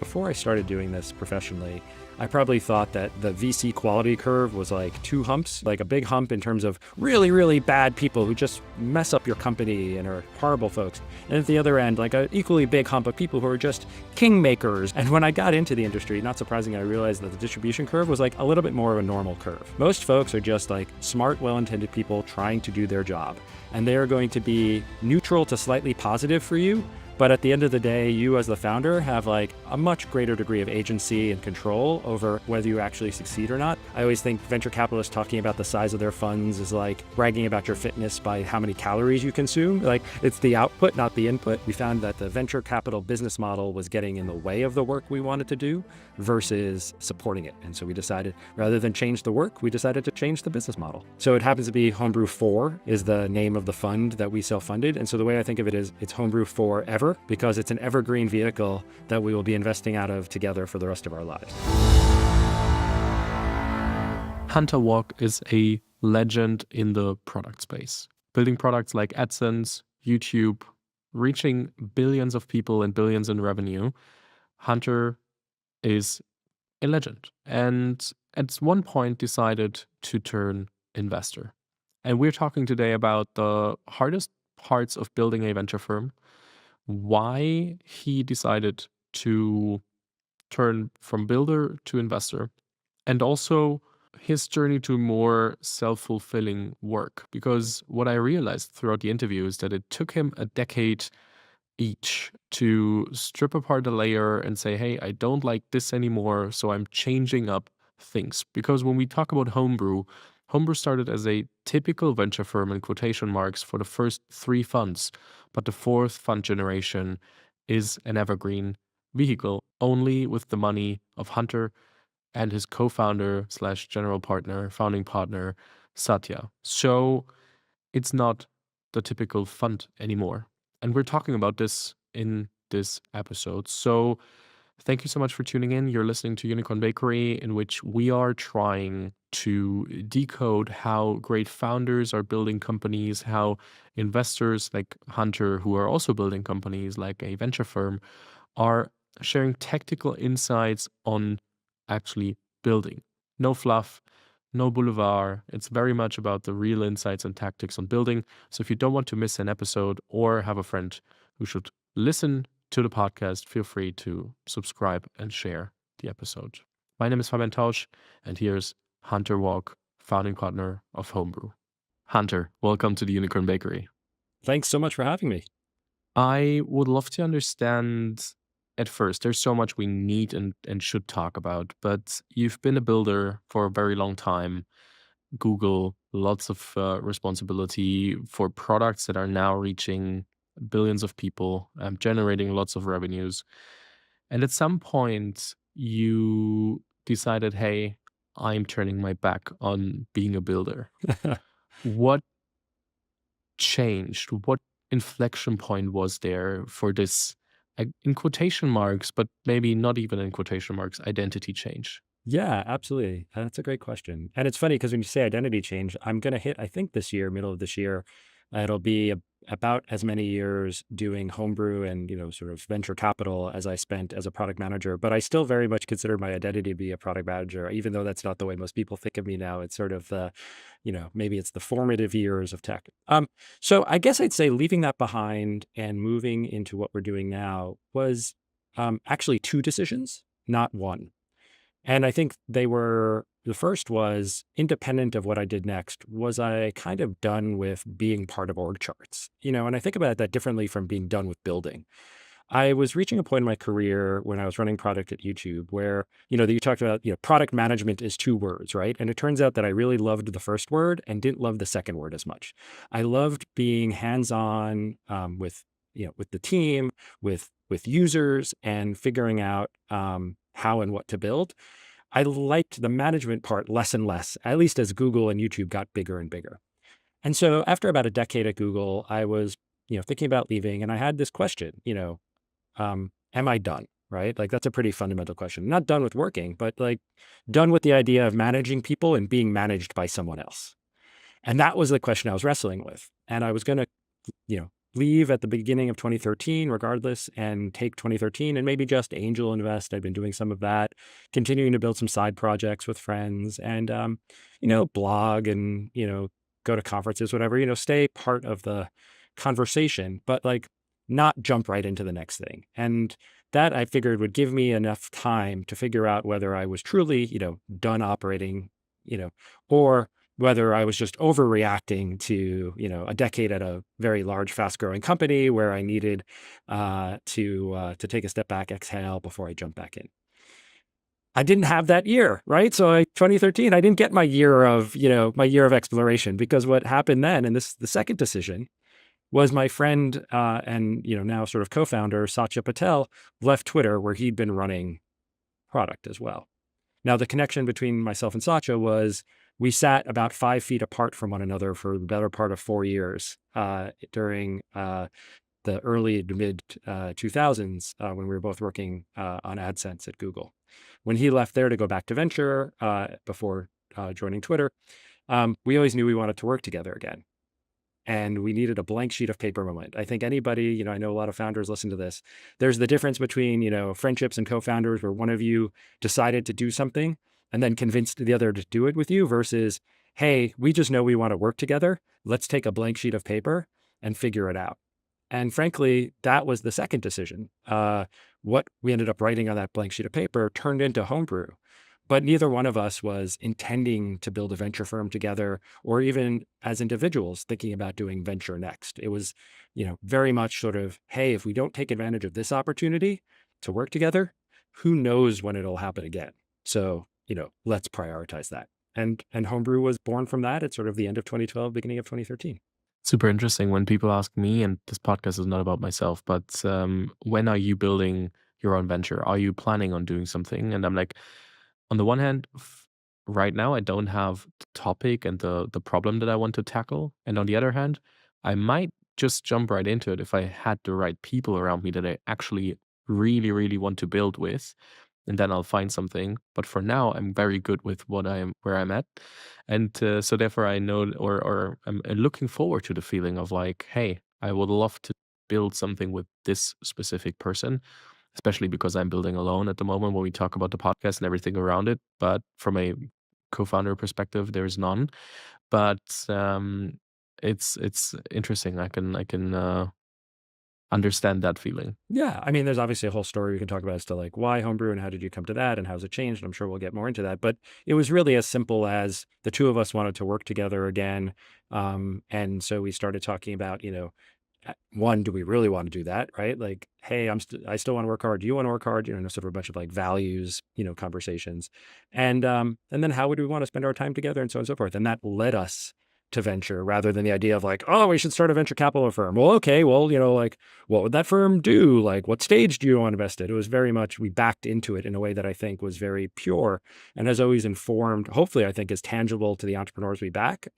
Before I started doing this professionally, I probably thought that the VC quality curve was like two humps, like a big hump in terms of really, really bad people who just mess up your company and are horrible folks. And at the other end, like an equally big hump of people who are just kingmakers. And when I got into the industry, not surprisingly, I realized that the distribution curve was like a little bit more of a normal curve. Most folks are just like smart, well-intended people trying to do their job. And they are going to be neutral to slightly positive for you. But at the end of the day, you as the founder have like a much greater degree of agency and control over whether you actually succeed or not. I always think venture capitalists talking about the size of their funds is like bragging about your fitness by how many calories you consume. Like it's the output, not the input. We found that the venture capital business model was getting in the way of the work we wanted to do versus supporting it. And so we decided rather than change the work, we decided to change the business model. So it happens to be Homebrew 4 is the name of the fund that we self-funded. And so the way I think of it is it's Homebrew 4 Ever, because it's an evergreen vehicle that we will be investing out of together for the rest of our lives. Hunter Walk is a legend in the product space, building products like AdSense, YouTube, reaching billions of people and billions in revenue. Hunter is a legend, and at one point decided to turn investor. And we're talking today about the hardest parts of building a venture firm, why he decided to turn from builder to investor, and also his journey to more self-fulfilling work. Because what I realized throughout the interview is that it took him a decade each to strip apart a layer and say, hey, I don't like this anymore, so I'm changing up things. Because when we talk about Homebrew, Homebrew started as a typical venture firm in quotation marks for the first 3 funds, but the 4th fund generation is an evergreen vehicle only with the money of Hunter and his co-founder / general partner, founding partner, Satya. So it's not the typical fund anymore. And we're talking about this in this episode. So thank you so much for tuning in. You're listening to Unicorn Bakery, in which we are trying to decode how great founders are building companies, how investors like Hunter, who are also building companies like a venture firm, are sharing tactical insights on actually building. No fluff, no boulevard. It's very much about the real insights and tactics on building. So if you don't want to miss an episode or have a friend who should listen to the podcast, feel free to subscribe and share the episode. My name is Fabian Tausch, and here's Hunter Walk, founding partner of Homebrew. Hunter, welcome to the Unicorn Bakery. Thanks so much for having me. I would love to understand at first, there's so much we need and should talk about, but you've been a builder for a very long time. Google, lots of responsibility for products that are now reaching billions of people, generating lots of revenues. And at some point, you decided, hey, I'm turning my back on being a builder. What changed? What inflection point was there for this, in quotation marks, but maybe not even in quotation marks, identity change? Yeah, absolutely. That's a great question. And it's funny because when you say identity change, I'm going to hit, I think this year, middle of this year, it'll be about as many years doing Homebrew and, sort of venture capital as I spent as a product manager. But I still very much consider my identity to be a product manager, even though that's not the way most people think of me now. It's sort of the, maybe it's the formative years of tech. So I guess I'd say leaving that behind and moving into what we're doing now was actually 2 decisions, not one. And I think the first was independent of what I did next. Was I kind of done with being part of org charts? And I think about that differently from being done with building. I was reaching a point in my career when I was running product at YouTube where, that you talked about, product management is 2 words, right? And it turns out that I really loved the first word and didn't love the second word as much. I loved being hands-on with the team, with users and figuring out how and what to build. I liked the management part less and less, at least as Google and YouTube got bigger and bigger. And so after about a decade at Google, I was, thinking about leaving, and I had this question, am I done? Right? Like that's a pretty fundamental question. Not done with working, but like done with the idea of managing people and being managed by someone else. And that was the question I was wrestling with. And I was going to, leave at the beginning of 2013 regardless and take 2013 and maybe just angel invest. I've been doing some of that, continuing to build some side projects with friends and, blog and, go to conferences, whatever, stay part of the conversation, but like not jump right into the next thing. And that I figured would give me enough time to figure out whether I was truly, done operating, you know, or whether I was just overreacting to, a decade at a very large, fast-growing company where I needed to take a step back, exhale before I jump back in. I didn't have that year, right? So 2013, I didn't get my year of, my year of exploration because what happened then, and this the second decision, was my friend and now sort of co-founder Satya Patel left Twitter where he'd been running product as well. Now, the connection between myself and Satya was we sat about 5 feet apart from one another for the better part of 4 years during the early to mid 2000s when we were both working on AdSense at Google. When he left there to go back to venture before joining Twitter, we always knew we wanted to work together again. And we needed a blank sheet of paper moment. I think anybody, I know a lot of founders listen to this. There's the difference between, friendships and co-founders where one of you decided to do something and then convinced the other to do it with you versus, hey, we just know we want to work together. Let's take a blank sheet of paper and figure it out. And frankly, that was the second decision. What we ended up writing on that blank sheet of paper turned into Homebrew. But neither one of us was intending to build a venture firm together or even as individuals thinking about doing venture next. It was, very much sort of, hey, if we don't take advantage of this opportunity to work together, who knows when it'll happen again. So, let's prioritize that. And Homebrew was born from that at sort of the end of 2012, beginning of 2013. Super interesting when people ask me, and this podcast is not about myself, but when are you building your own venture? Are you planning on doing something? And I'm like, on the one hand, right now I don't have the topic and the problem that I want to tackle, and on the other hand, I might just jump right into it if I had the right people around me that I actually really, really want to build with, and then I'll find something. But for now, I'm very good with what I am, where I'm at, and so therefore I know, or I'm looking forward to the feeling of like, hey, I would love to build something with this specific person, especially because I'm building alone at the moment when we talk about the podcast and everything around it. But from a co-founder perspective, there's none. But it's interesting. I can understand that feeling. Yeah, I mean, there's obviously a whole story we can talk about as to like why Homebrew and how did you come to that and how's it changed. And I'm sure we'll get more into that. But it was really as simple as the two of us wanted to work together again. And so we started talking about, one, do we really want to do that? Right? Like, hey, I still want to work hard. Do you want to work hard? Sort of a bunch of like values, conversations. And then how would we want to spend our time together and so on and so forth. And that led us to venture rather than the idea of like, oh, we should start a venture capital firm. Well, okay, well, like what would that firm do? Like what stage do you want to invest in? It was very much, we backed into it in a way that I think was very pure and has always informed, hopefully I think is tangible to the entrepreneurs we back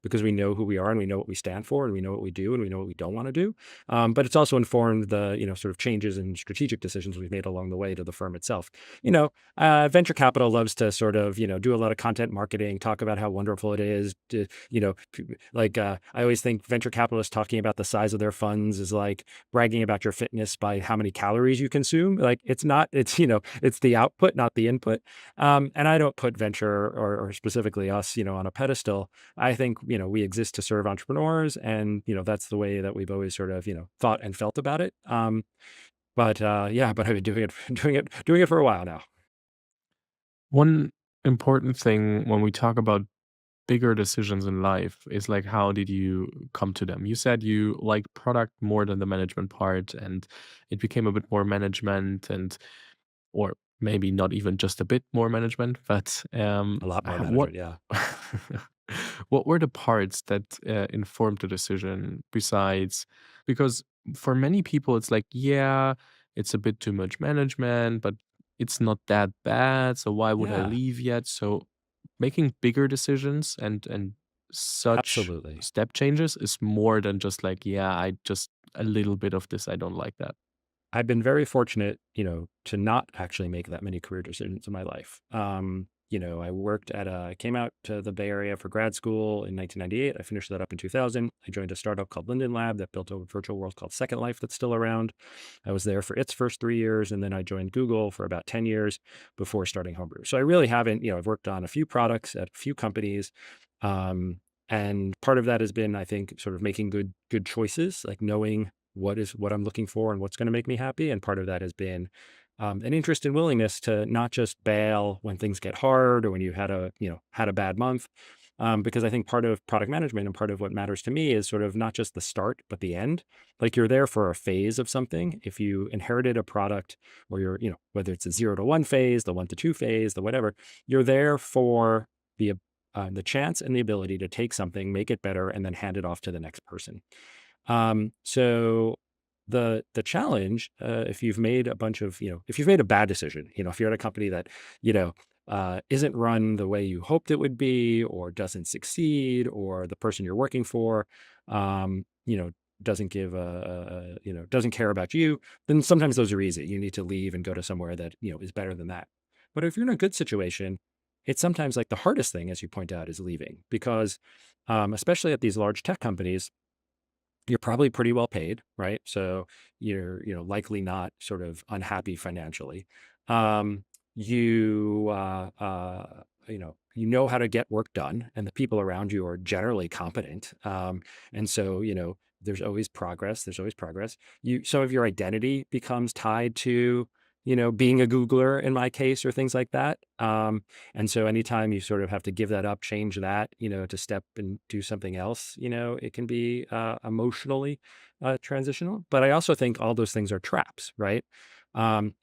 because we know who we are and we know what we stand for and we know what we do and we know what we don't want to do. But it's also informed the, sort of changes and strategic decisions we've made along the way to the firm itself. Venture capital loves to sort of, do a lot of content marketing, talk about how wonderful it is to, I always think venture capitalists talking about the size of their funds is like bragging about your fitness by how many calories you consume. Like it's not, it's, it's the output, not the input. And I don't put venture or specifically us, on a pedestal. I think, we exist to serve entrepreneurs and, that's the way that we've always sort of, thought and felt about it. But I've been doing it for a while now. One important thing when we talk about bigger decisions in life is like, how did you come to them? You said you liked product more than the management part, and it became a bit more management, and or maybe not even just a bit more management, but A lot more what management. Yeah. what were the parts that informed the decision besides, because for many people it's like, yeah, it's a bit too much management, but it's not that bad, so why would I Yeah, leave yet? So making bigger decisions and such absolutely. step changes is more than just like, yeah, I just a little bit of this, I don't like that. I've been very fortunate, to not actually make that many career decisions in my life. I worked I came out to the Bay Area for grad school in 1998. I finished that up in 2000. I joined a startup called Linden Lab that built a virtual world called Second Life that's still around. I was there for its first 3 years, and then I joined Google for about 10 years before starting Homebrew. So I really haven't, I've worked on a few products at a few companies. Um, and part of that has been, I think, sort of making good choices, like knowing what I'm looking for and what's going to make me happy. And part of that has been an interest and willingness to not just bail when things get hard or when you had a bad month. Because I think part of product management and part of what matters to me is sort of not just the start, but the end. Like you're there for a phase of something. If you inherited a product or whether it's a 0 to 1 phase, the 1 to 2 phase, the whatever, you're there for the chance and the ability to take something, make it better, and then hand it off to the next person. So the challenge, if you've made if you've made a bad decision, if you're at a company that, isn't run the way you hoped it would be, or doesn't succeed, or the person you're working for, um, you know, doesn't give doesn't care about you, then sometimes those are easy. You need to leave and go to somewhere that, is better than that. But if you're in a good situation, it's sometimes like the hardest thing, as you point out, is leaving because, especially at these large tech companies, you're probably pretty well paid, right? So you're, likely not sort of unhappy financially. Um, you, how to get work done, and the people around you are generally competent. And so, there's always progress. There's always progress. Some of your identity becomes tied to, being a Googler in my case, or things like that. And so anytime you sort of have to give that up, change that, to step and do something else, it can be emotionally transitional. But I also think all those things are traps, right?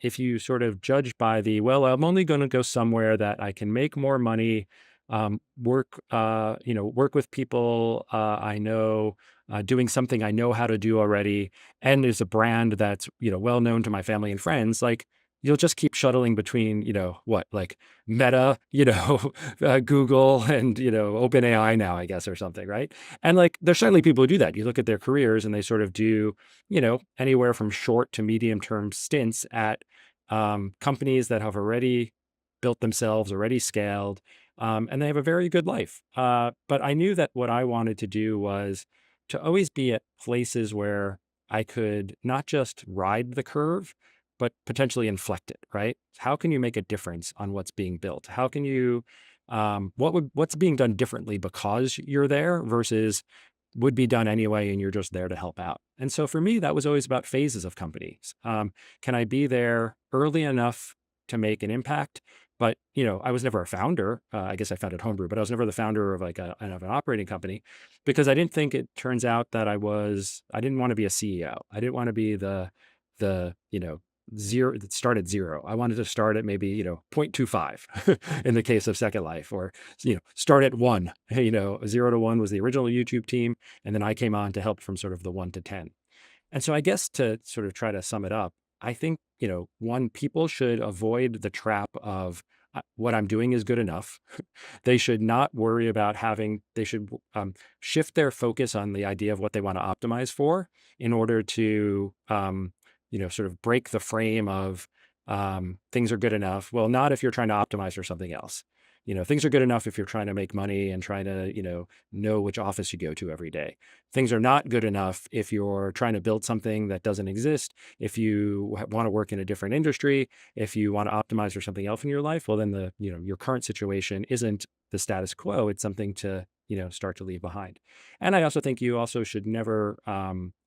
If you sort of judge by well, I'm only going to go somewhere that I can make more money, work with people I know, doing something I know how to do already, and is a brand that's, well known to my family and friends, like you'll just keep shuttling between, like Meta, Google and, OpenAI now, I guess, or something, right? And like, there's certainly people who do that. You look at their careers and they sort of do, anywhere from short to medium term stints at companies that have already built themselves, already scaled, and they have a very good life. But I knew that what I wanted to do was to always be at places where I could not just ride the curve, but potentially inflect it, right? How can you make a difference on what's being built? How can you, what's being done differently because you're there versus would be done anyway and you're just there to help out? And so for me, that was always about phases of companies. Can I be there early enough to make an impact? But, I was never a founder. I guess I founded Homebrew, but I was never the founder of of an operating company because I didn't think, it turns out that I didn't want to be a CEO. I didn't want to be the, zero that start at zero. I wanted to start at maybe, 0.25 in the case of Second Life, or, start at one. Hey, 0 to 1 was the original YouTube team. And then I came on to help from sort of the 1 to 10. And so I guess to sort of try to sum it up, I think, one, people should avoid the trap of what I'm doing is good enough. They should not worry about they should shift their focus on the idea of what they want to optimize for in order to, sort of break the frame of things are good enough. Well, not if you're trying to optimize for something else. Things are good enough if you're trying to make money and trying to, know which office you go to every day. Things are not good enough if you're trying to build something that doesn't exist. If you want to work in a different industry, if you want to optimize for something else in your life, well, then your current situation isn't the status quo. It's something to, start to leave behind. And I also think you also should never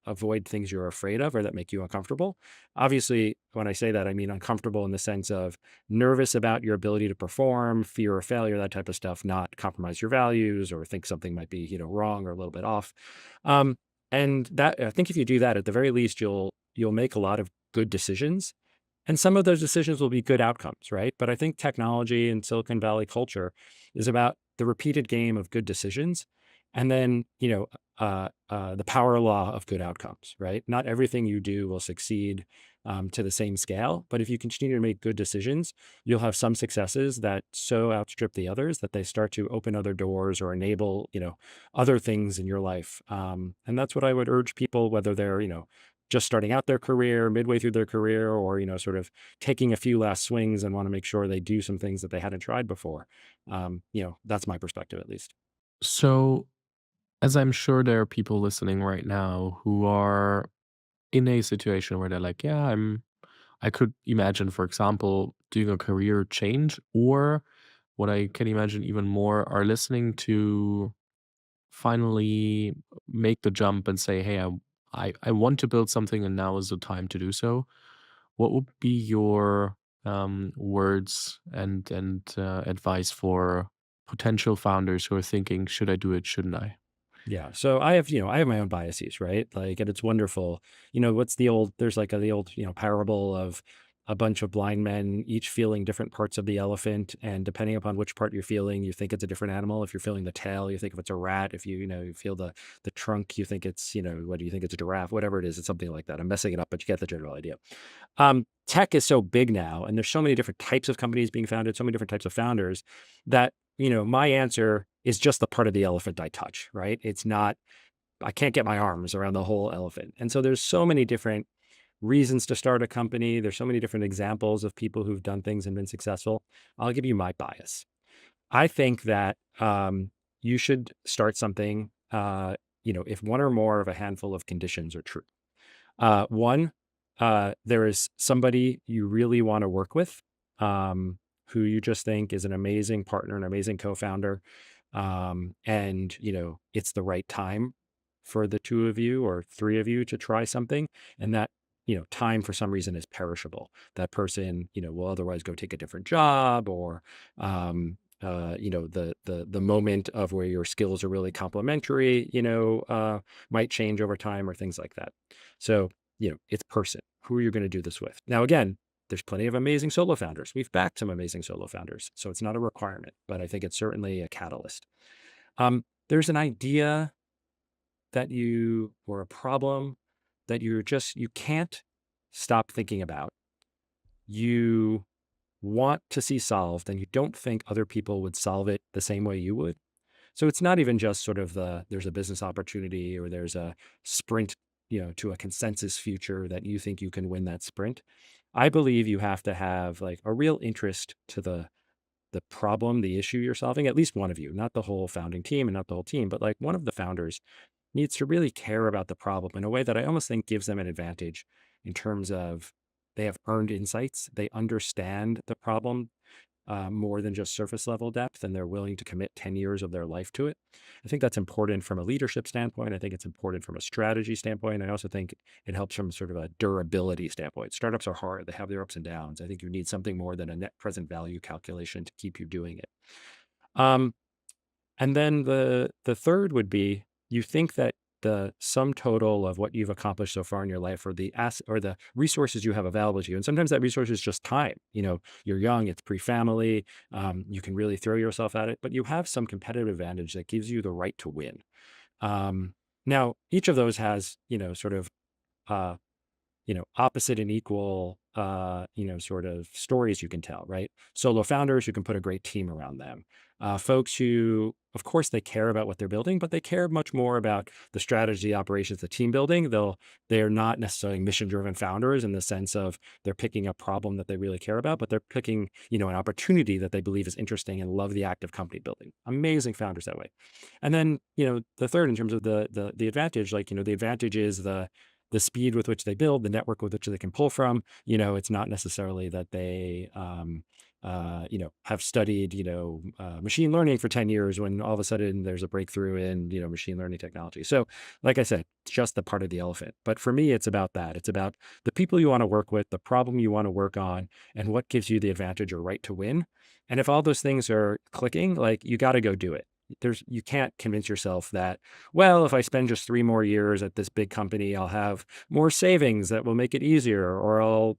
avoid things you're afraid of or that make you uncomfortable. Obviously, when I say that, I mean uncomfortable in the sense of nervous about your ability to perform, fear of failure, that type of stuff, not compromise your values or think something might be, wrong or a little bit off. Um, and that, I think if you do that, at the very least, you'll make a lot of good decisions. And some of those decisions will be good outcomes, right? But I think technology and Silicon Valley culture is about the repeated game of good decisions, and then, the power law of good outcomes, right? Not everything you do will succeed to the same scale, but if you continue to make good decisions, you'll have some successes that so outstrip the others that they start to open other doors or enable, other things in your life. And that's what I would urge people, whether they're, just starting out their career, midway through their career, or, sort of taking a few last swings and want to make sure they do some things that they hadn't tried before. That's my perspective, at least. So, as I'm sure there are people listening right now who are in a situation where they're like, yeah, I could imagine, for example, doing a career change, or what I can imagine even more are listening to finally make the jump and say, hey, I want to build something and now is the time to do so. What would be your words and advice for potential founders who are thinking, should I do it? Shouldn't I? Yeah. So I have my own biases, right? Like, and it's wonderful. There's like the old, parable of a bunch of blind men, each feeling different parts of the elephant. And depending upon which part you're feeling, you think it's a different animal. If you're feeling the tail, you think if it's a rat. If you feel the trunk, you think it's, what do you think it's a giraffe? Whatever it is, it's something like that. I'm messing it up, but you get the general idea. Tech is so big now, and there's so many different types of companies being founded, so many different types of founders that, my answer is just the part of the elephant I touch, right? I can't get my arms around the whole elephant. And so there's so many different reasons to start a company. There's so many different examples of people who've done things and been successful. I'll give you my bias. I think that you should start something, if one or more of a handful of conditions are true. One, there is somebody you really want to work with, who you just think is an amazing partner, an amazing co-founder. And, it's the right time for the two of you or three of you to try something. And that, time for some reason is perishable. That person, will otherwise go take a different job, or, the moment of where your skills are really complementary, might change over time, or things like that. So, it's person. Who are you going to do this with? Now, again, there's plenty of amazing solo founders. We've backed some amazing solo founders. So it's not a requirement, but I think it's certainly a catalyst. There's an idea or a problem that you can't stop thinking about. You want to see solved, and you don't think other people would solve it the same way you would. So it's not even just sort of there's a business opportunity, or there's a sprint, to a consensus future that you think you can win that sprint. I believe you have to have like a real interest to the problem, the issue you're solving. At least one of you, not the whole founding team and not the whole team, but like one of the founders needs to really care about the problem in a way that I almost think gives them an advantage, in terms of they have earned insights. They understand the problem more than just surface level depth, and they're willing to commit 10 years of their life to it. I think that's important from a leadership standpoint. I think it's important from a strategy standpoint. I also think it helps from sort of a durability standpoint. Startups are hard. They have their ups and downs. I think you need something more than a net present value calculation to keep you doing it. Um, and then the third would be, you think that the sum total of what you've accomplished so far in your life, or the resources you have available to you, and sometimes that resource is just time. You're young, it's pre-family, you can really throw yourself at it, but you have some competitive advantage that gives you the right to win. Now, each of those has, sort of uh, opposite and equal, sort of stories you can tell, right? Solo founders, you can put a great team around them. Folks who, of course, they care about what they're building, but they care much more about the strategy, operations, the team building. They're not necessarily mission-driven founders in the sense of they're picking a problem that they really care about, but they're picking, an opportunity that they believe is interesting and love the act of company building. Amazing founders that way. And then, the third, in terms of the advantage, like, the advantage is the speed with which they build, the network with which they can pull from. It's not necessarily that they, have studied, machine learning for 10 years when all of a sudden there's a breakthrough in, machine learning technology. So, like I said, it's just the part of the elephant. But for me, it's about that. It's about the people you want to work with, the problem you want to work on, and what gives you the advantage or right to win. And if all those things are clicking, like, you got to go do it. You can't convince yourself that, well, if I spend just 3 more years at this big company, I'll have more savings that will make it easier, or I'll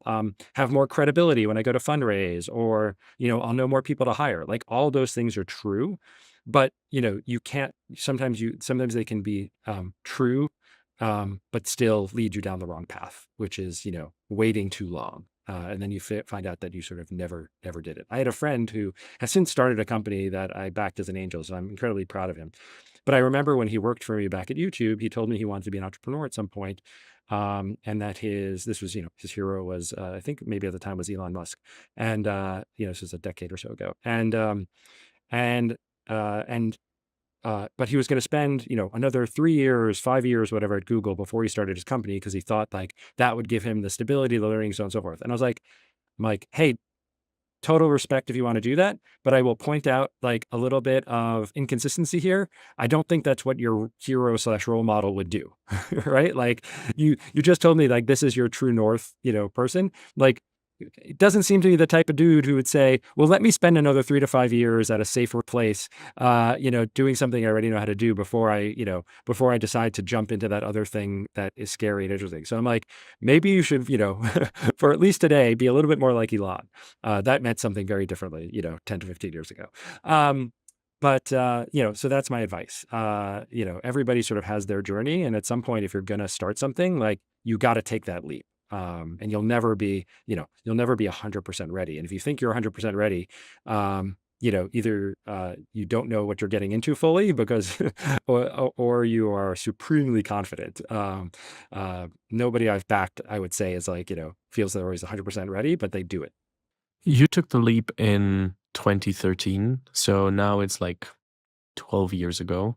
have more credibility when I go to fundraise, or, I'll know more people to hire. Like, all those things are true, but, you can't, sometimes they can be true, but still lead you down the wrong path, which is, waiting too long. And then you find out that you sort of never did it. I had a friend who has since started a company that I backed as an angel, so I'm incredibly proud of him. But I remember when he worked for me back at YouTube, he told me he wanted to be an entrepreneur at some point. and that this was, his hero was, I think maybe at the time was Elon Musk. And, this was a decade or so ago. And, and, but he was going to spend, another 3 years, 5 years, whatever at Google before he started his company, because he thought like that would give him the stability, the learning, so on and so forth. And I was like, hey, total respect if you want to do that, but I will point out like a little bit of inconsistency here. I don't think that's what your hero/role model would do, right? Like you just told me like this is your true north, person. Like it doesn't seem to be the type of dude who would say, well, let me spend another 3 to 5 years at a safer place, doing something I already know how to do before I decide to jump into that other thing that is scary and interesting. So I'm like, maybe you should, for at least today, be a little bit more like Elon. That meant something very differently, 10 to 15 years ago. So that's my advice. Everybody sort of has their journey. And at some point, if you're going to start something, like you got to take that leap. And you'll never be 100% ready. And if you think you're 100% ready, either you don't know what you're getting into fully because, or you are supremely confident. Nobody I've backed, I would say, is like, feels they're always 100% ready, but they do it. You took the leap in 2013, so now it's like 12 years ago.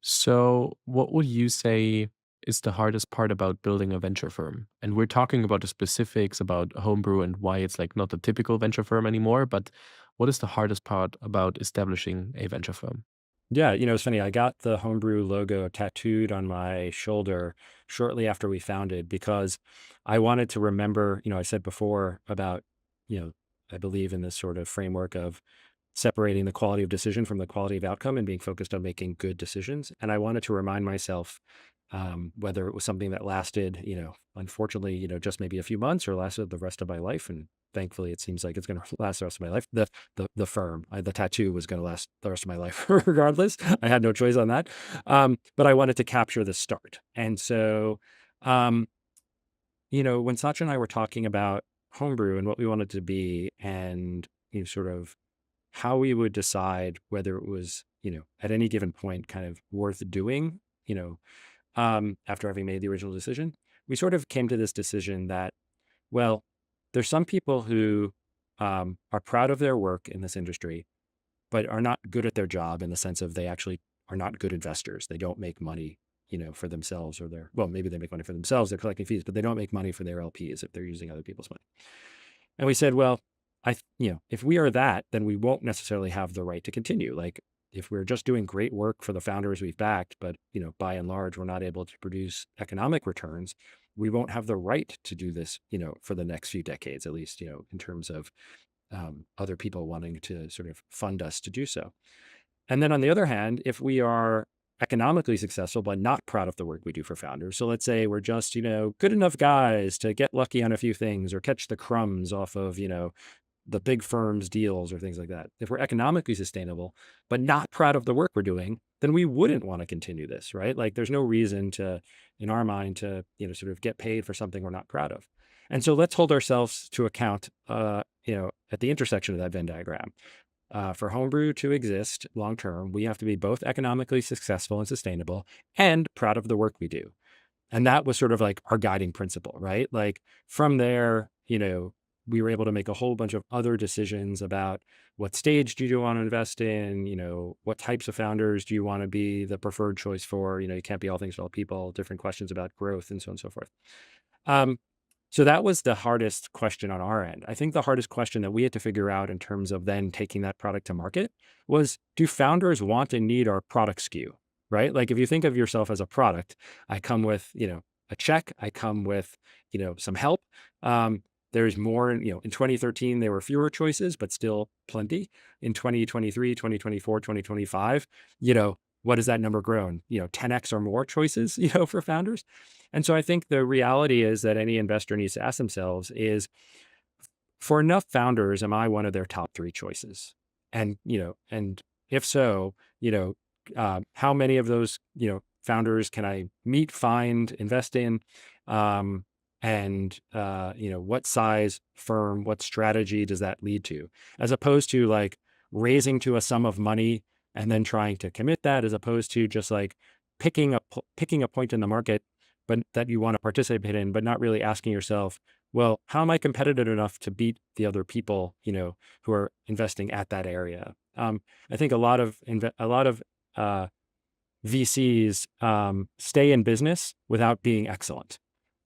So, what would you say is the hardest part about building a venture firm? And we're talking about the specifics about Homebrew and why it's like not a typical venture firm anymore, but what is the hardest part about establishing a venture firm? Yeah, it's funny. I got the Homebrew logo tattooed on my shoulder shortly after we founded because I wanted to remember, I said before about, I believe in this sort of framework of separating the quality of decision from the quality of outcome and being focused on making good decisions. And I wanted to remind myself, whether it was something that lasted, unfortunately, just maybe a few months or lasted the rest of my life. And thankfully, it seems like it's going to last the rest of my life. The tattoo was going to last the rest of my life regardless. I had no choice on that. But I wanted to capture the start. And so, when Satya and I were talking about Homebrew and what we wanted to be and, sort of how we would decide whether it was, at any given point kind of worth doing, after having made the original decision, we sort of came to this decision that, well, there's some people who are proud of their work in this industry, but are not good at their job in the sense of they actually are not good investors. They don't make money, for themselves maybe they make money for themselves. They're collecting fees, but they don't make money for their LPs if they're using other people's money. And we said, well, if we are that, then we won't necessarily have the right to continue. Like if we're just doing great work for the founders we've backed, but, by and large, we're not able to produce economic returns, we won't have the right to do this, for the next few decades, at least, in terms of other people wanting to sort of fund us to do so. And then on the other hand, if we are economically successful, but not proud of the work we do for founders. So let's say we're just, good enough guys to get lucky on a few things or catch the crumbs off of, the big firms deals or things like that. If we're economically sustainable, but not proud of the work we're doing, then we wouldn't want to continue this, right? Like there's no reason to, in our mind, to, sort of get paid for something we're not proud of. And so let's hold ourselves to account, at the intersection of that Venn diagram. For Homebrew to exist long term, we have to be both economically successful and sustainable and proud of the work we do. And that was sort of like our guiding principle, right? Like from there, we were able to make a whole bunch of other decisions about what stage do you want to invest in, what types of founders do you want to be the preferred choice for, you can't be all things to all people, different questions about growth and so on and so forth. So that was the hardest question on our end. I think the hardest question that we had to figure out in terms of then taking that product to market was, do founders want and need our product SKU, right? Like if you think of yourself as a product, I come with, a check, I come with, some help. There's more, in 2013, there were fewer choices, but still plenty. In 2023, 2024, 2025, what has that number grown? 10x or more choices, for founders. And so I think the reality is that any investor needs to ask themselves is, for enough founders, am I one of their top three choices? And, and if so, how many of those, founders can I meet, find, invest in? What size firm, what strategy does that lead to? As opposed to like raising to a sum of money and then trying to commit that, as opposed to just like picking a point in the market but that you want to participate in, but not really asking yourself, well, how am I competitive enough to beat the other people, who are investing at that area? I think a lot of uh, VCs stay in business without being excellent,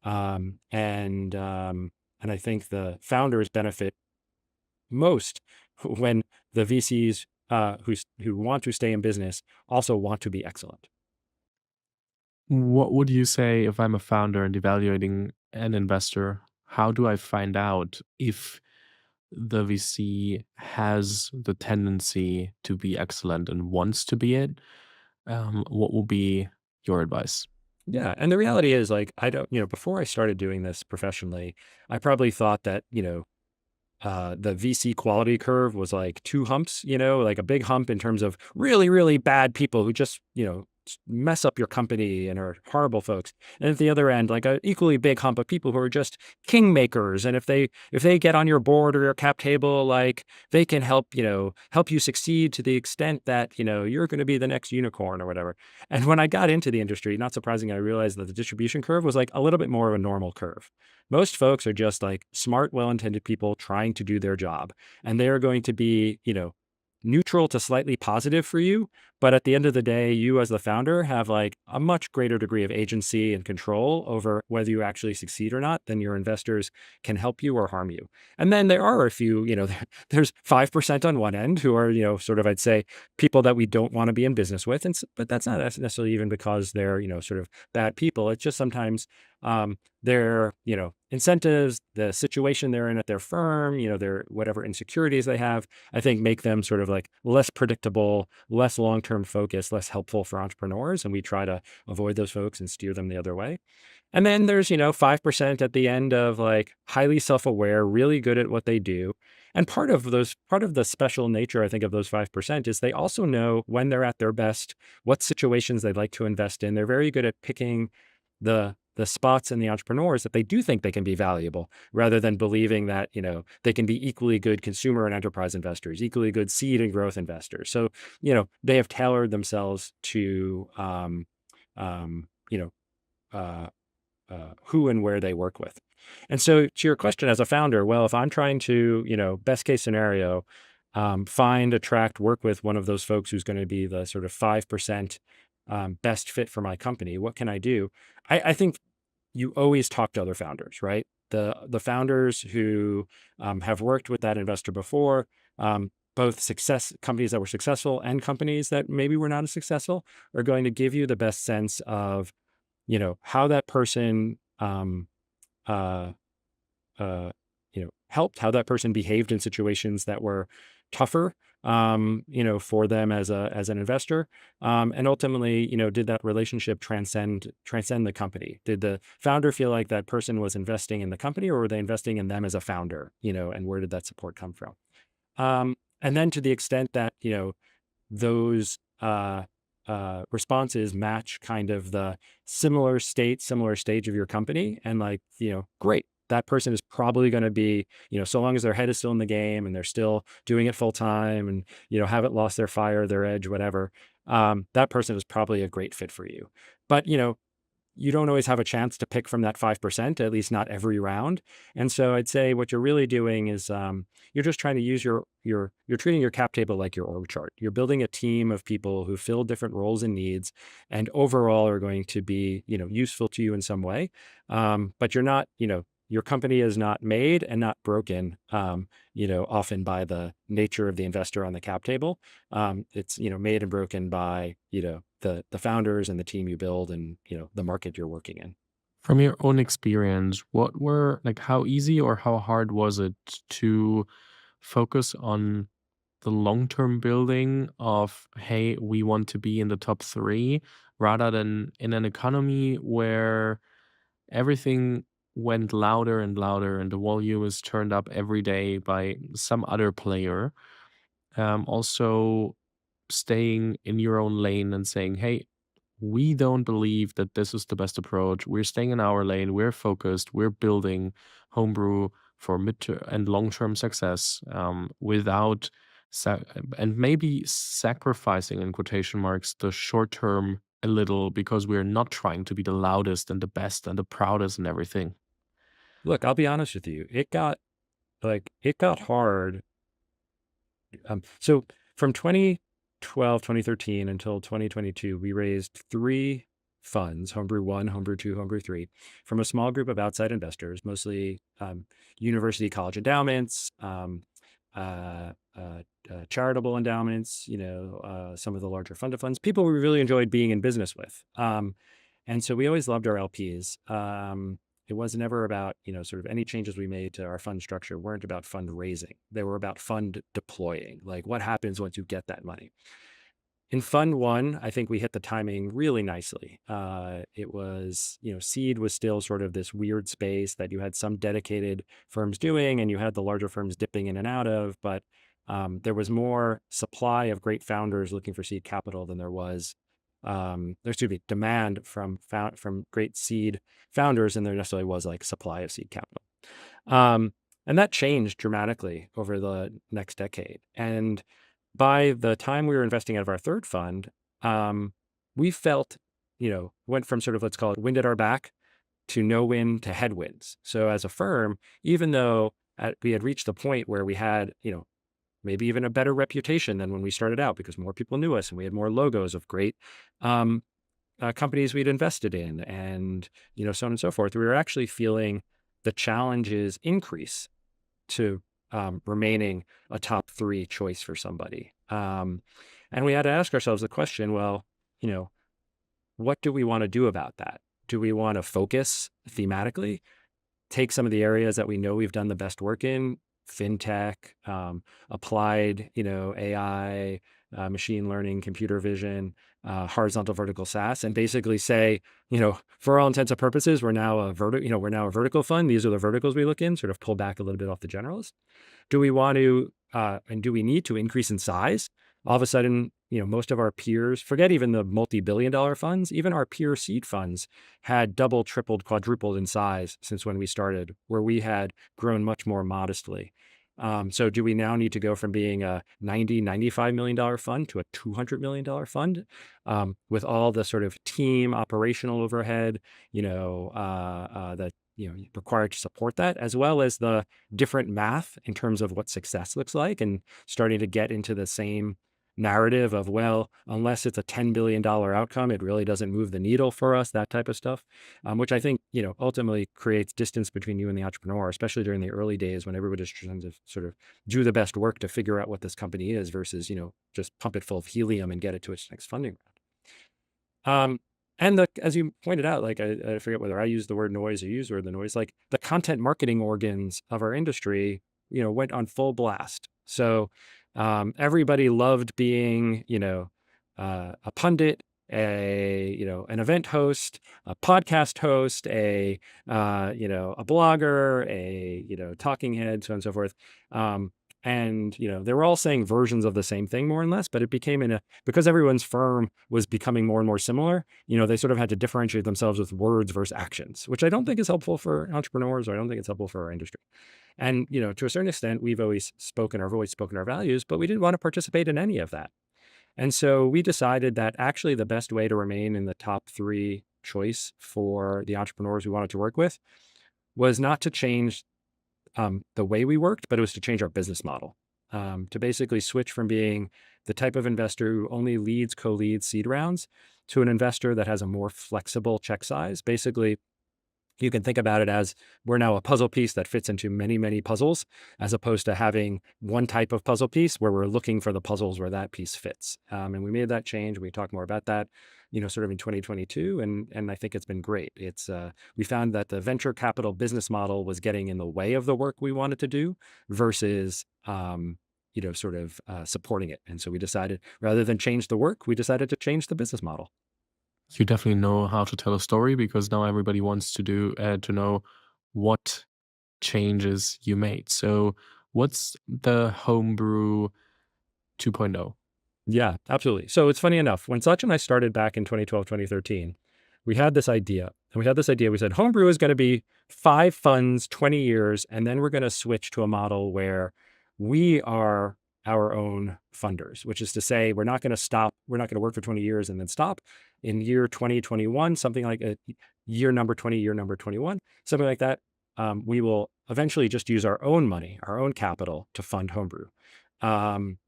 and I think the founders benefit most when the VCs who want to stay in business also want to be excellent. What would you say if I'm a founder and evaluating an investor? How do I find out if the VC has the tendency to be excellent and wants to be it? What will be your advice? Yeah, and the reality is, like, I don't, before I started doing this professionally, I probably thought that, the VC quality curve was like two humps, like a big hump in terms of really, really bad people who just, mess up your company and are horrible folks. And at the other end, like a equally big hump of people who are just kingmakers. And if they get on your board or your cap table, like they can help you succeed to the extent that, you're going to be the next unicorn or whatever. And when I got into the industry, not surprisingly, I realized that the distribution curve was like a little bit more of a normal curve. Most folks are just like smart, well-intended people trying to do their job. And they are going to be, neutral to slightly positive for you. But at the end of the day, you as the founder have like a much greater degree of agency and control over whether you actually succeed or not than your investors can help you or harm you. And then there are a few, there's 5% on one end who are, sort of, I'd say, people that we don't want to be in business with. But that's not necessarily even because they're, sort of bad people. It's just sometimes their, incentives, the situation they're in at their firm, their whatever insecurities they have, I think make them sort of like less predictable, less long-term focused, less helpful for entrepreneurs. And we try to avoid those folks and steer them the other way. And then there's, 5% at the end of like highly self-aware, really good at what they do. And part of the special nature, I think, of those 5% is they also know when they're at their best, what situations they'd like to invest in. They're very good at picking the spots and the entrepreneurs that they do think they can be valuable, rather than believing that, they can be equally good consumer and enterprise investors, equally good seed and growth investors. So, they have tailored themselves to, um, you know, uh, who and where they work with. And so to your question as a founder, well, if I'm trying to, best case scenario, find, attract, work with one of those folks who's going to be the sort of 5% best fit for my company, what can I do? I think you always talk to other founders, right? The founders who have worked with that investor before, both success companies that were successful and companies that maybe were not as successful, are going to give you the best sense of, how that person uh, helped, how that person behaved in situations that were tougher, for them as an investor, and ultimately, did that relationship transcend the company? Did the founder feel like that person was investing in the company, or were they investing in them as a founder? And where did that support come from? And then to the extent that those responses match kind of the similar stage of your company, and like, great. That person is probably going to be, so long as their head is still in the game and they're still doing it full time and, haven't lost their fire, their edge, whatever. That person is probably a great fit for you. But, you don't always have a chance to pick from that 5%, at least not every round. And so I'd say what you're really doing is you're just trying to use you're treating your cap table like your org chart. You're building a team of people who fill different roles and needs, and overall are going to be, useful to you in some way. But you're not, your company is not made and not broken, often by the nature of the investor on the cap table. It's, made and broken by, the founders and the team you build, and, the market you're working in. From your own experience, what were like how easy or how hard was it to focus on the long-term building of, hey, we want to be in the top three, rather than in an economy where everything went louder and louder and the volume is turned up every day by some other player? Also staying in your own lane and saying, hey, we don't believe that this is the best approach. We're staying in our lane. We're focused. We're building Homebrew for mid and long term success, without and maybe sacrificing, in quotation marks, the short term a little because we're not trying to be the loudest and the best and the proudest and everything? Look, I'll be honest with you. It got hard. So from 2012, 2013 until 2022, we raised three funds: Homebrew 1, Homebrew 2, Homebrew 3, from a small group of outside investors, mostly university college endowments, uh, uh, charitable endowments, some of the larger fund of funds, people we really enjoyed being in business with. And so we always loved our LPs. It was never about, sort of any changes we made to our fund structure weren't about fundraising. They were about fund deploying. Like, what happens once you get that money? In Fund One, I think we hit the timing really nicely. It was, seed was still sort of this weird space that you had some dedicated firms doing, and you had the larger firms dipping in and out of. But there was more supply of great founders looking for seed capital than there was, there should be demand from great seed founders, and there necessarily was like supply of seed capital. And that changed dramatically over the next decade. And by the time we were investing out of our third fund, we felt, went from sort of, let's call it wind at our back to no wind to headwinds. So as a firm, even though we had reached the point where we had, maybe even a better reputation than when we started out because more people knew us and we had more logos of great companies we'd invested in, and, so on and so forth, we were actually feeling the challenges increase to remaining a top three choice for somebody. And we had to ask ourselves the question, well, what do we want to do about that? Do we want to focus thematically, take some of the areas that we know we've done the best work in, fintech, applied, AI, machine learning, computer vision, horizontal vertical SaaS, and basically say, for all intents and purposes, we're now a vertical fund. These are the verticals we look in, sort of pull back a little bit off the generalist. Do we want to, and do we need to increase in size? All of a sudden, most of our peers, forget even the multi-billion-dollar funds, even our peer seed funds had double, tripled, quadrupled in size since when we started, where we had grown much more modestly. So do we now need to go from being a $95 million fund to a $200 million fund, with all the sort of team operational overhead, that required to support that, as well as the different math in terms of what success looks like, and starting to get into the same narrative of, well, unless it's a $10 billion outcome, it really doesn't move the needle for us, that type of stuff, which I think, ultimately creates distance between you and the entrepreneur, especially during the early days when everybody's trying to sort of do the best work to figure out what this company is versus, just pump it full of helium and get it to its next funding round. And as you pointed out, like, I forget whether I used the word noise or you used the word the noise, like the content marketing organs of our industry, went on full blast. So everybody loved being, a pundit, an event host, a podcast host, a blogger, a talking head, so on and so forth. And, they were all saying versions of the same thing, more or less, but it became because everyone's firm was becoming more and more similar, they sort of had to differentiate themselves with words versus actions, which I don't think is helpful for entrepreneurs, or I don't think it's helpful for our industry. And, to a certain extent, we've always spoken our voice, spoken our values, but we didn't want to participate in any of that. And so we decided that actually the best way to remain in the top three choice for the entrepreneurs we wanted to work with was not to change the way we worked, but it was to change our business model, to basically switch from being the type of investor who only co-leads seed rounds to an investor that has a more flexible check size. Basically, you can think about it as we're now a puzzle piece that fits into many, many puzzles, as opposed to having one type of puzzle piece where we're looking for the puzzles where that piece fits. And we made that change. We talk more about that, sort of in 2022. And I think it's been great. We found that the venture capital business model was getting in the way of the work we wanted to do versus, supporting it. And so we decided, rather than change the work, we decided to change the business model. You definitely know how to tell a story, because now everybody wants to know what changes you made. So what's the Homebrew 2.0? Yeah, absolutely. So it's funny enough, when Satya and I started back in 2012, 2013, we had this idea. We said, Homebrew is going to be 5 funds, 20 years, and then we're going to switch to a model where we are our own funders, which is to say, we're not going to stop. We're not going to work for 20 years and then stop. In year 2021, something like a year number 20, year number 21, something like that, we will eventually just use our own money, our own capital to fund Homebrew. Um,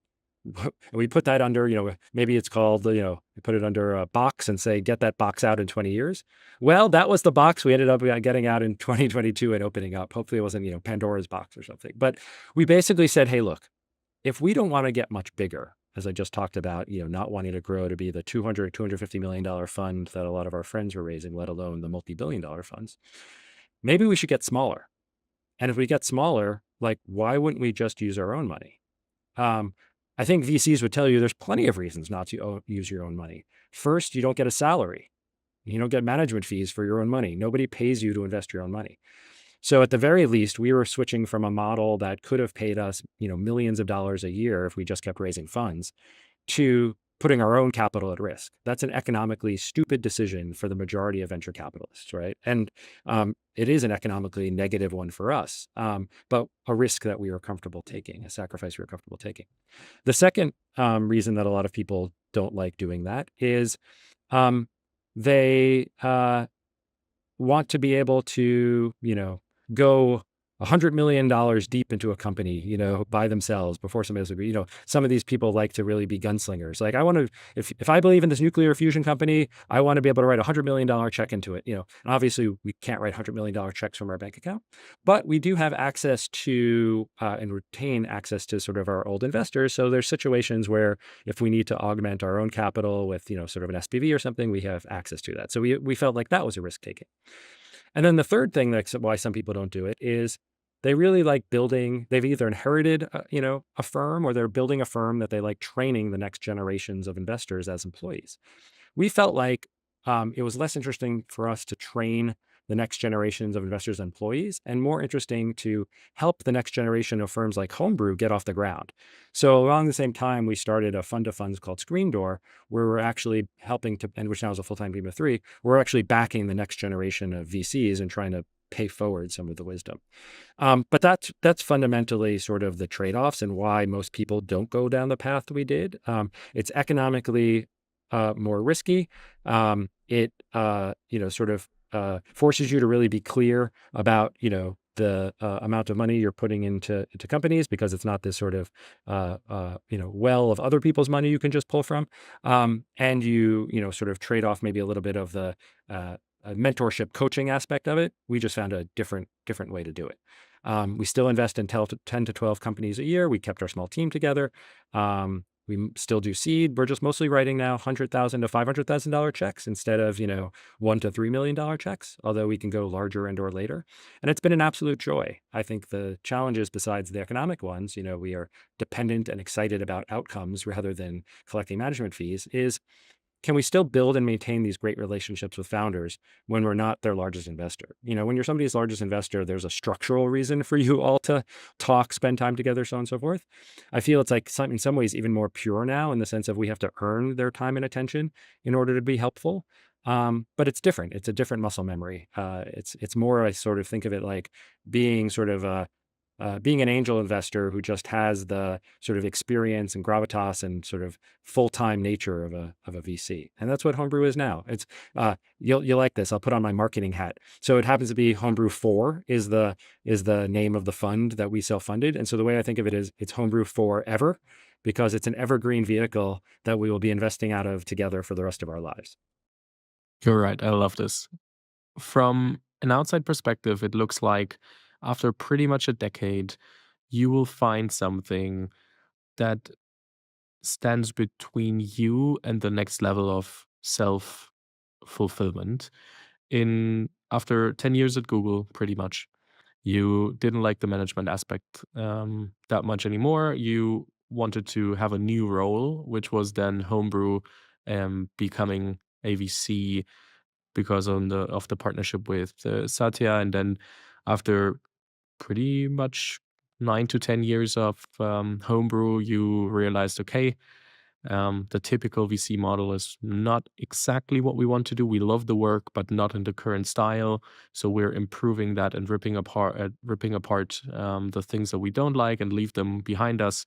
we put that under, maybe it's called, we put it under a box and say, get that box out in 20 years. Well, that was the box we ended up getting out in 2022 and opening up. Hopefully it wasn't, Pandora's box or something. But we basically said, hey, look, if we don't want to get much bigger, as I just talked about, not wanting to grow to be the $250 million fund that a lot of our friends were raising, let alone the multi-billion-dollar funds, maybe we should get smaller. And if we get smaller, like, why wouldn't we just use our own money? I think VCs would tell you there's plenty of reasons not to use your own money. First, you don't get a salary. You don't get management fees for your own money. Nobody pays you to invest your own money. So at the very least, we were switching from a model that could have paid us, millions of dollars a year if we just kept raising funds, to putting our own capital at risk. That's an economically stupid decision for the majority of venture capitalists, right? And it is an economically negative one for us, but a risk that we are comfortable taking, a sacrifice we are comfortable taking. The second reason that a lot of people don't like doing that is they want to be able to, go $100 million deep into a company, by themselves before somebody else would be, some of these people like to really be gunslingers. Like, I want to, if I believe in this nuclear fusion company, I want to be able to write $100 million check into it, and obviously we can't write $100 million checks from our bank account, but we do have access to, and retain access to sort of our old investors. So there's situations where if we need to augment our own capital with, sort of an SPV or something, we have access to that. So we felt like that was a risk taking. And then the third thing that's why some people don't do it is they really like building. They've either inherited, a firm, or they're building a firm that they like training the next generations of investors as employees. We felt like it was less interesting for us to train the next generations of investors and employees, and more interesting to help the next generation of firms like Homebrew get off the ground. So around the same time, we started a fund of funds called Screen Door, where we're actually helping to, and which now is a full-time team of 3, we're actually backing the next generation of VCs and trying to pay forward some of the wisdom. But that's fundamentally sort of the trade-offs and why most people don't go down the path we did. It's economically more risky. It sort of forces you to really be clear about the amount of money you're putting into companies, because it's not this sort of well of other people's money you can just pull from, and you sort of trade off maybe a little bit of the mentorship coaching aspect of it. We just found a different way to do it. We still invest in 10 to 12 companies a year. We kept our small team together. We still do seed. We're just mostly writing now $100,000 to $500,000 checks instead of, $1 to $3 million checks, although we can go larger and or later. And it's been an absolute joy. I think the challenges, besides the economic ones, we are dependent and excited about outcomes rather than collecting management fees, is can we still build and maintain these great relationships with founders when we're not their largest investor? When you're somebody's largest investor, there's a structural reason for you all to talk, spend time together, so on and so forth. I feel it's like in some ways even more pure now, in the sense of we have to earn their time and attention in order to be helpful. But it's different. It's a different muscle memory. It's more, I sort of think of it like being sort of being an angel investor who just has the sort of experience and gravitas and sort of full-time nature of a VC. And that's what Homebrew is now. It's you'll like this. I'll put on my marketing hat. So it happens to be Homebrew 4 is the name of the fund that we self-funded. And so the way I think of it is it's Homebrew forever, because it's an evergreen vehicle that we will be investing out of together for the rest of our lives. You're right. I love this. From an outside perspective, it looks like after pretty much a decade, you will find something that stands between you and the next level of self fulfillment. In After 10 years at Google, pretty much, you didn't like the management aspect that much anymore. You wanted to have a new role, which was then Homebrew, becoming AVC because of the partnership with Satya. And then after pretty much 9 to 10 years of Homebrew, you realized, okay, the typical VC model is not exactly what we want to do. We love the work, but not in the current style. So we're improving that and ripping apart the things that we don't like and leave them behind us.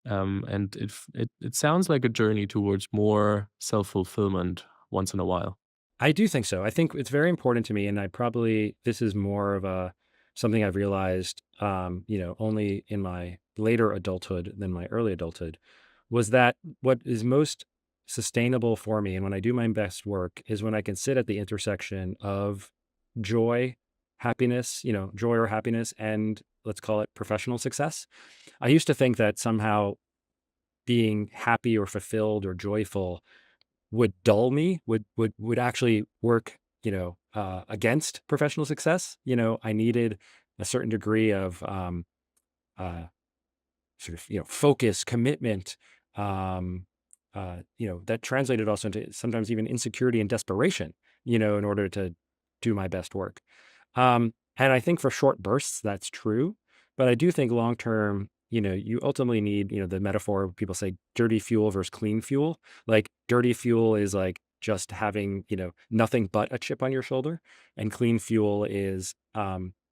And it sounds like a journey towards more self fulfillment once in a while. I do think so. I think it's very important to me, and this is more of something I've realized, only in my later adulthood than my early adulthood, was that what is most sustainable for me and when I do my best work is when I can sit at the intersection of joy, happiness, joy or happiness, and let's call it professional success. I used to think that somehow being happy or fulfilled or joyful would dull me, would actually work, against professional success. I needed a certain degree of uh, sort of, focus, commitment, that translated also into sometimes even insecurity and desperation, in order to do my best work. And I think for short bursts, that's true. But I do think long term, you ultimately need, the metaphor people say dirty fuel versus clean fuel. Like dirty fuel is like just having, nothing but a chip on your shoulder. And clean fuel is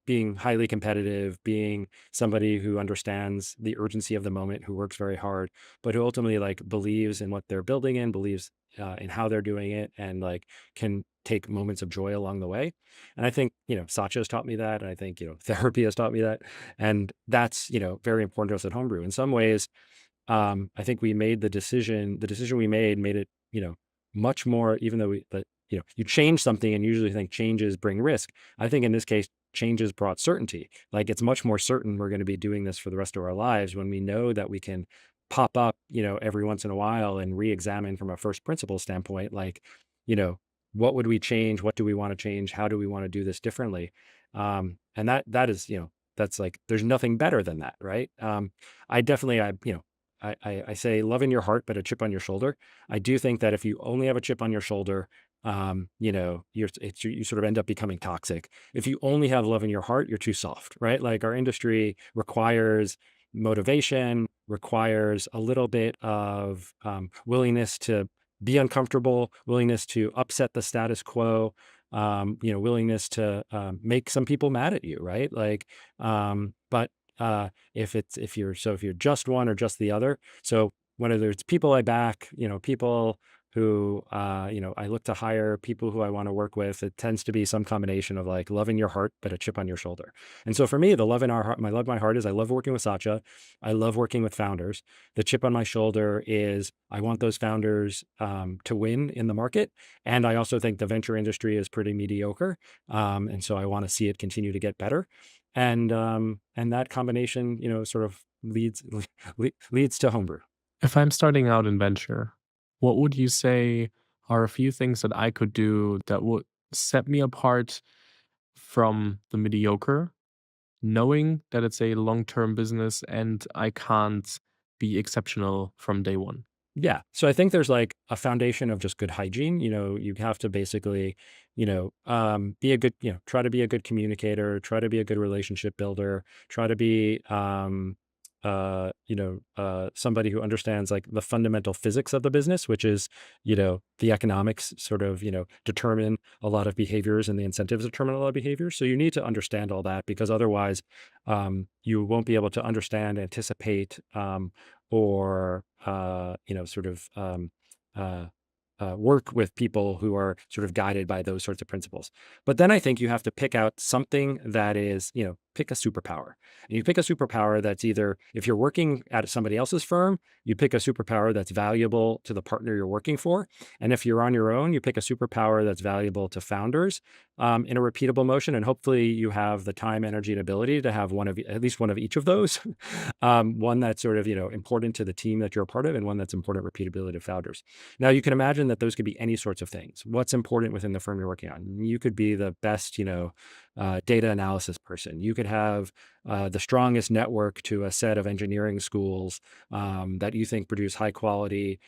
being highly competitive, being somebody who understands the urgency of the moment, who works very hard, but who ultimately like believes in what they're building in, believes in how they're doing it, and like can take moments of joy along the way. And I think, Satya has taught me that. And I think, therapy has taught me that. And that's, very important to us at Homebrew. In some ways, I think the decision we made it, much more, even though you change something and usually think changes bring risk. I think in this case, changes brought certainty. Like it's much more certain we're going to be doing this for the rest of our lives when we know that we can pop up, every once in a while and re-examine from a first principle standpoint, like, you know, what would we change? What do we want to change? How do we want to do this differently? And that is, that's like, there's nothing better than that, right? I definitely, I say love in your heart, but a chip on your shoulder. I do think that if you only have a chip on your shoulder, you sort of end up becoming toxic. If you only have love in your heart, you're too soft, right? Like our industry requires motivation, requires a little bit of willingness to be uncomfortable, willingness to upset the status quo, willingness to make some people mad at you, right? Like, but if you're just one or just the other. So whether it's people I back, people who, I look to hire, people who I want to work with, it tends to be some combination of like love in your heart, but a chip on your shoulder. And so for me, the love in our heart, my love in my heart is I love working with Satya. I love working with founders. The chip on my shoulder is I want those founders to win in the market. And I also think the venture industry is pretty mediocre. And so I want to see it continue to get better. And that combination, sort of leads to Homebrew. If I'm starting out in venture, what would you say are a few things that I could do that would set me apart from the mediocre, knowing that it's a long term business and I can't be exceptional from day one? Yeah. So I think there's like a foundation of just good hygiene. You have to basically, be a good, try to be a good communicator, try to be a good relationship builder, try to be, somebody who understands like the fundamental physics of the business, which is, the economics sort of, determine a lot of behaviors and the incentives determine a lot of behaviors. So you need to understand all that because otherwise, you won't be able to understand, anticipate, or sort of uh, work with people who are sort of guided by those sorts of principles. But then I think you have to pick out something that is, pick a superpower. And you pick a superpower that's either, if you're working at somebody else's firm, you pick a superpower that's valuable to the partner you're working for. And if you're on your own, you pick a superpower that's valuable to founders in a repeatable motion. And hopefully you have the time, energy, and ability to have at least one of each of those. One that's sort of, important to the team that you're a part of, and one that's important repeatability to founders. Now you can imagine that those could be any sorts of things. What's important within the firm you're working on? You could be the best, data analysis person. You could have the strongest network to a set of engineering schools that you think produce high quality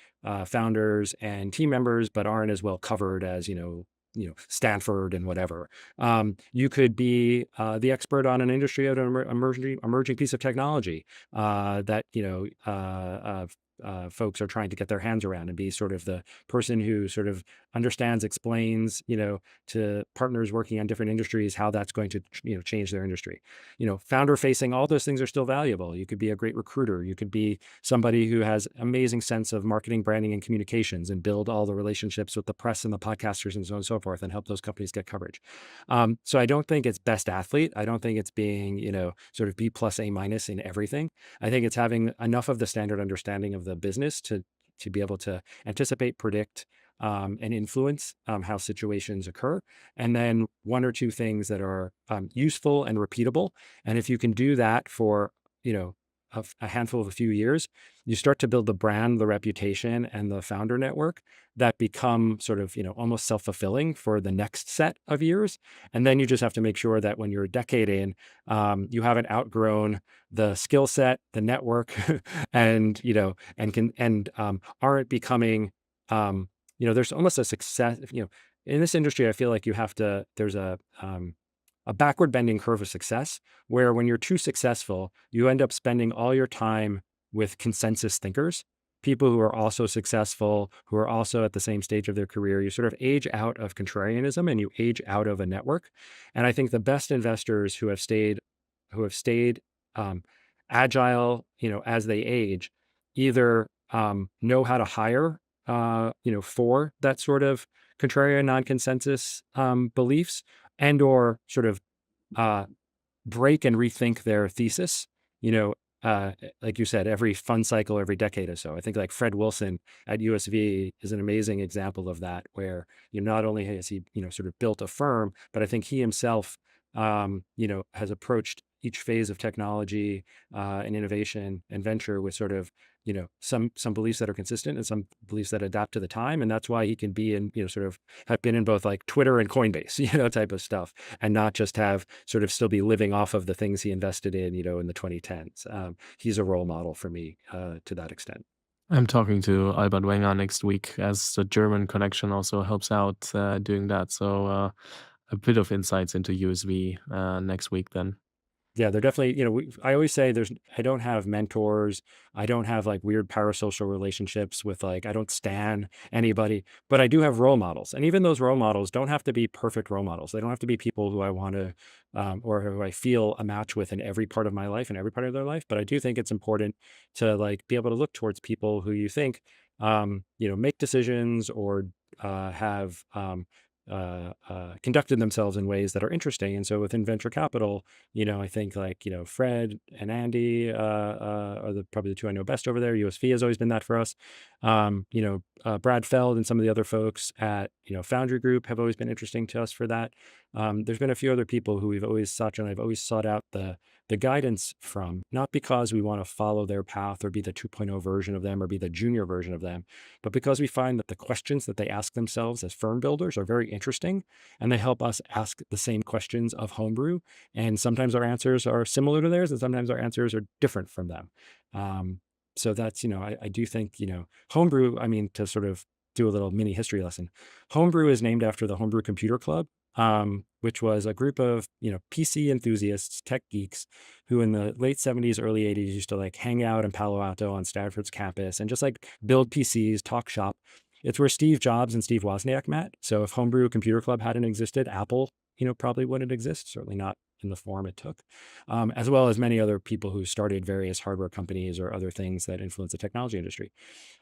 founders and team members, but aren't as well covered as, Stanford and whatever. You could be the expert on an industry of an emerging piece of technology that folks are trying to get their hands around, and be sort of the person who sort of understands, explains, to partners working on different industries how that's going to, change their industry. Founder facing, all those things are still valuable. You could be a great recruiter. You could be somebody who has amazing sense of marketing, branding, and communications, and build all the relationships with the press and the podcasters and so on and so forth, and help those companies get coverage. So I don't think it's best athlete. I don't think it's being, sort of B plus A minus in everything. I think it's having enough of the standard understanding of the business to be able to anticipate, predict, and influence how situations occur, and then one or two things that are useful and repeatable. And if you can do that for, a handful of a few years, you start to build the brand, the reputation, and the founder network that become sort of, almost self-fulfilling for the next set of years. And then you just have to make sure that when you're a decade in, you haven't outgrown the skill set, the network, and, aren't becoming, there's almost a success, in this industry. I feel like there's a backward bending curve of success, where when you're too successful, you end up spending all your time with consensus thinkers, people who are also successful, who are also at the same stage of their career. You sort of age out of contrarianism, and you age out of a network. And I think the best investors who have stayed um, agile, as they age, either know how to hire, for that sort of contrarian non-consensus beliefs, and or sort of uh, break and rethink their thesis, you know, like you said, every fund cycle, every decade or so. I think like Fred Wilson at USV is an amazing example of that, where, not only has he, sort of built a firm, but I think he himself, has approached each phase of technology and innovation and venture with sort of, some beliefs that are consistent and some beliefs that adapt to the time. And that's why he can be in, sort of have been in both like Twitter and Coinbase, type of stuff, and not just have sort of still be living off of the things he invested in, in the 2010s. He's a role model for me to that extent. I'm talking to Albert Wenger next week, as the German connection also helps out doing that. So a bit of insights into USV next week then. Yeah, they're definitely, I always say I don't have mentors. I don't have like weird parasocial relationships with like, I don't stan anybody, but I do have role models. And even those role models don't have to be perfect role models. They don't have to be people who I want to, or who I feel a match with in every part of my life and every part of their life. But I do think it's important to like be able to look towards people who you think, make decisions, or have, conducted themselves in ways that are interesting. And so within venture capital, I think like, Fred and Andy are probably the two I know best over there. USV has always been that for us. Brad Feld and some of the other folks at, Foundry Group have always been interesting to us for that. There's been a few other people who I've always sought out the guidance from, not because we want to follow their path or be the 2.0 version of them or be the junior version of them, but because we find that the questions that they ask themselves as firm builders are very interesting, and they help us ask the same questions of Homebrew. And sometimes our answers are similar to theirs, and sometimes our answers are different from them. So that's, I do think, Homebrew, I mean, to sort of do a little mini history lesson, Homebrew is named after the Homebrew Computer Club, which was a group of, PC enthusiasts, tech geeks, who in the late 70s, early 80s used to like hang out in Palo Alto on Stanford's campus and just like build PCs, talk shop. It's where Steve Jobs and Steve Wozniak met. So if Homebrew Computer Club hadn't existed, Apple, probably wouldn't exist, certainly not in the form it took, as well as many other people who started various hardware companies or other things that influence the technology industry.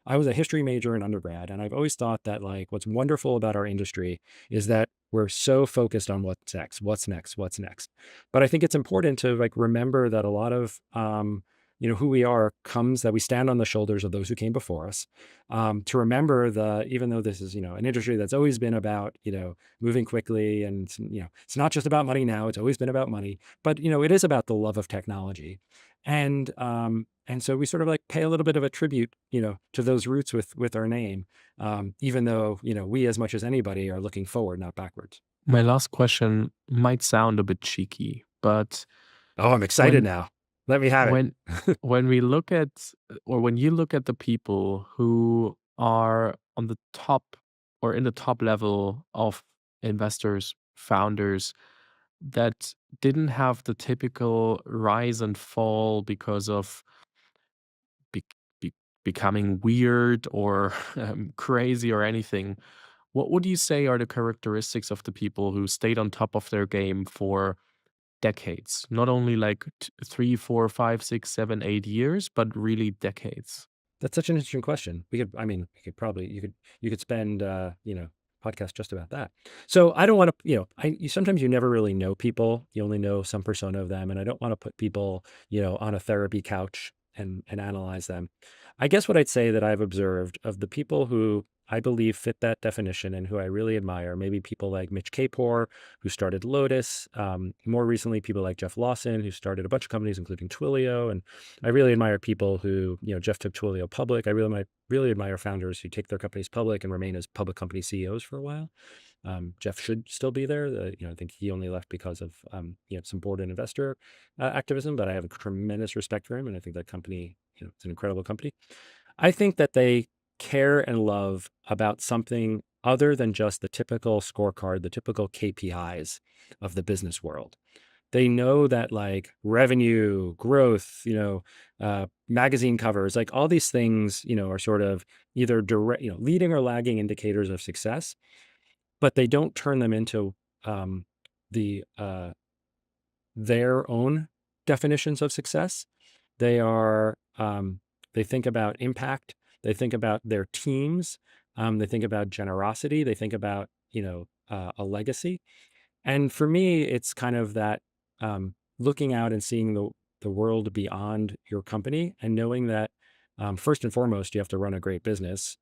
I was a history major in undergrad, and I've always thought that like what's wonderful about our industry is that we're so focused on what's next, what's next, what's next. But I think it's important to like remember that a lot of who we are comes that we stand on the shoulders of those who came before us. To remember even though this is an industry that's always been about moving quickly, and it's not just about money now, it's always been about money, but it is about the love of technology. And so we sort of like pay a little bit of a tribute, to those roots with our name, even though, we as much as anybody are looking forward, not backwards. My last question might sound a bit cheeky, but Oh, I'm excited when now. Let me have it. when when we look at or when you look at the people who are on the top or in the top level of investors, founders that didn't have the typical rise and fall because of becoming weird or crazy or anything. What would you say are the characteristics of the people who stayed on top of their game for decades? Not only like 3, 4, 5, 6, 7, 8 years, but really decades. That's such an interesting question. I mean, we could probably, you could spend, podcast just about that. So I don't want to, sometimes you never really know people. You only know some persona of them. And I don't want to put people, on a therapy couch and analyze them. I guess what I'd say that I've observed of the people who I believe fit that definition and who I really admire, maybe people like Mitch Kapor, who started Lotus, more recently, people like Jeff Lawson, who started a bunch of companies, including Twilio. And I really admire people who, Jeff took Twilio public. I really admire founders who take their companies public and remain as public company CEOs for a while. Jeff should still be there. I think he only left because of some board and investor activism, but I have a tremendous respect for him, and I think that company, it's an incredible company. I think that they care and love about something other than just the typical scorecard, the typical KPIs of the business world. They know that like revenue, growth, magazine covers, like all these things, are sort of either direct, leading or lagging indicators of success, but they don't turn them into the their own definitions of success. They are they think about impact. They think about their teams. They think about generosity. They think about a legacy. And for me, it's kind of that looking out and seeing the world beyond your company and knowing that first and foremost, you have to run a great business,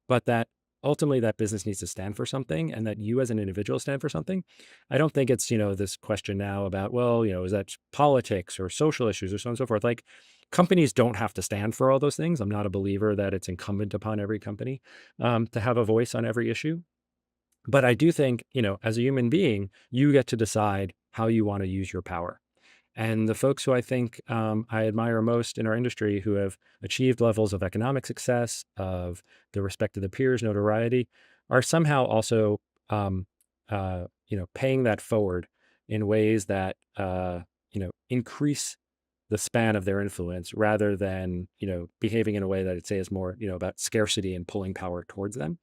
but that ultimately that business needs to stand for something and that you as an individual stand for something. I don't think it's, this question now about, well, is that politics or social issues or so on and so forth. Like companies don't have to stand for all those things. I'm not a believer that it's incumbent upon every company to have a voice on every issue. But I do think, as a human being, you get to decide how you want to use your power. And the folks who I think I admire most in our industry who have achieved levels of economic success, of the respect of the peers, notoriety, are somehow also, paying that forward in ways that, increase the span of their influence rather than, behaving in a way that I'd say is more, about scarcity and pulling power towards them.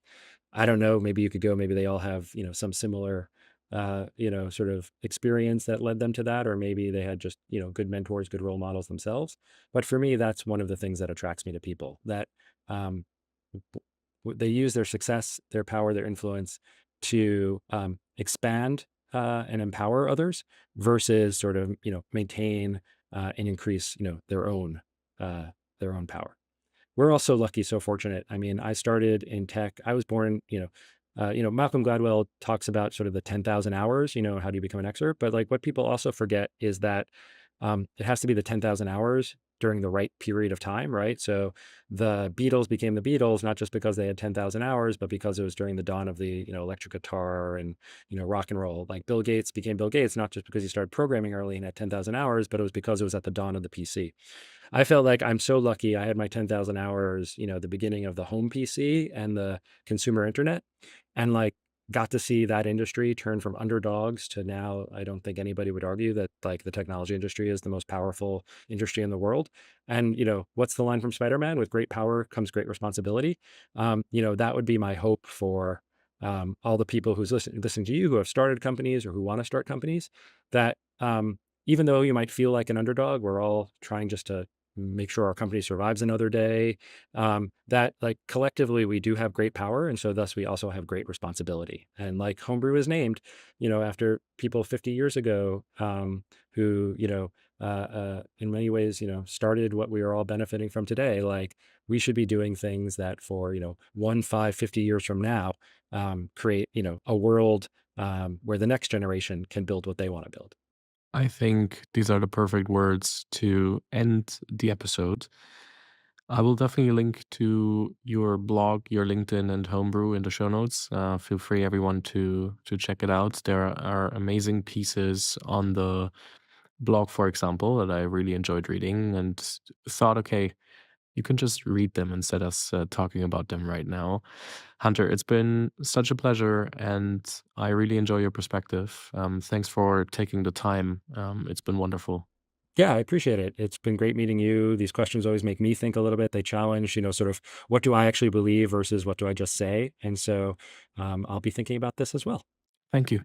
I don't know, maybe you could go, maybe they all have, some similar, sort of experience that led them to that, or maybe they had just, good mentors, good role models themselves. But for me, that's one of the things that attracts me to people that um, they use their success, their power, their influence to expand and empower others versus sort of, maintain and increase, uh, their own power. We're all so lucky, so fortunate. I mean, I started in tech. I was born, Malcolm Gladwell talks about sort of the 10,000 hours, how do you become an expert? But like what people also forget is that it has to be the 10,000 hours during the right period of time, right? So the Beatles became the Beatles, not just because they had 10,000 hours, but because it was during the dawn of the, electric guitar and, rock and roll. Like Bill Gates became Bill Gates, not just because he started programming early and had 10,000 hours, but it was because it was at the dawn of the PC. I felt like I'm so lucky. I had my 10,000 hours, the beginning of the home PC and the consumer internet, and like got to see that industry turn from underdogs to now. I don't think anybody would argue that like the technology industry is the most powerful industry in the world. And, what's the line from Spider-Man? With great power comes great responsibility. That would be my hope for all the people who's listening to you who have started companies or who want to start companies that, even though you might feel like an underdog, we're all trying just to make sure our company survives another day, that like collectively we do have great power. And so thus we also have great responsibility. And like Homebrew is named, after people 50 years ago who, in many ways, started what we are all benefiting from today. Like we should be doing things that for, 1, 5, 50 years from now, create, a world where the next generation can build what they want to build. I think these are the perfect words to end the episode. I will definitely link to your blog, your LinkedIn, and Homebrew in the show notes. Feel free, everyone, to check it out. There are amazing pieces on the blog, for example, that I really enjoyed reading and thought, okay, you can just read them instead of us talking about them right now. Hunter, it's been such a pleasure, and I really enjoy your perspective. Thanks for taking the time. It's been wonderful. Yeah, I appreciate it. It's been great meeting you. These questions always make me think a little bit. They challenge, sort of what do I actually believe versus what do I just say? And so I'll be thinking about this as well. Thank you.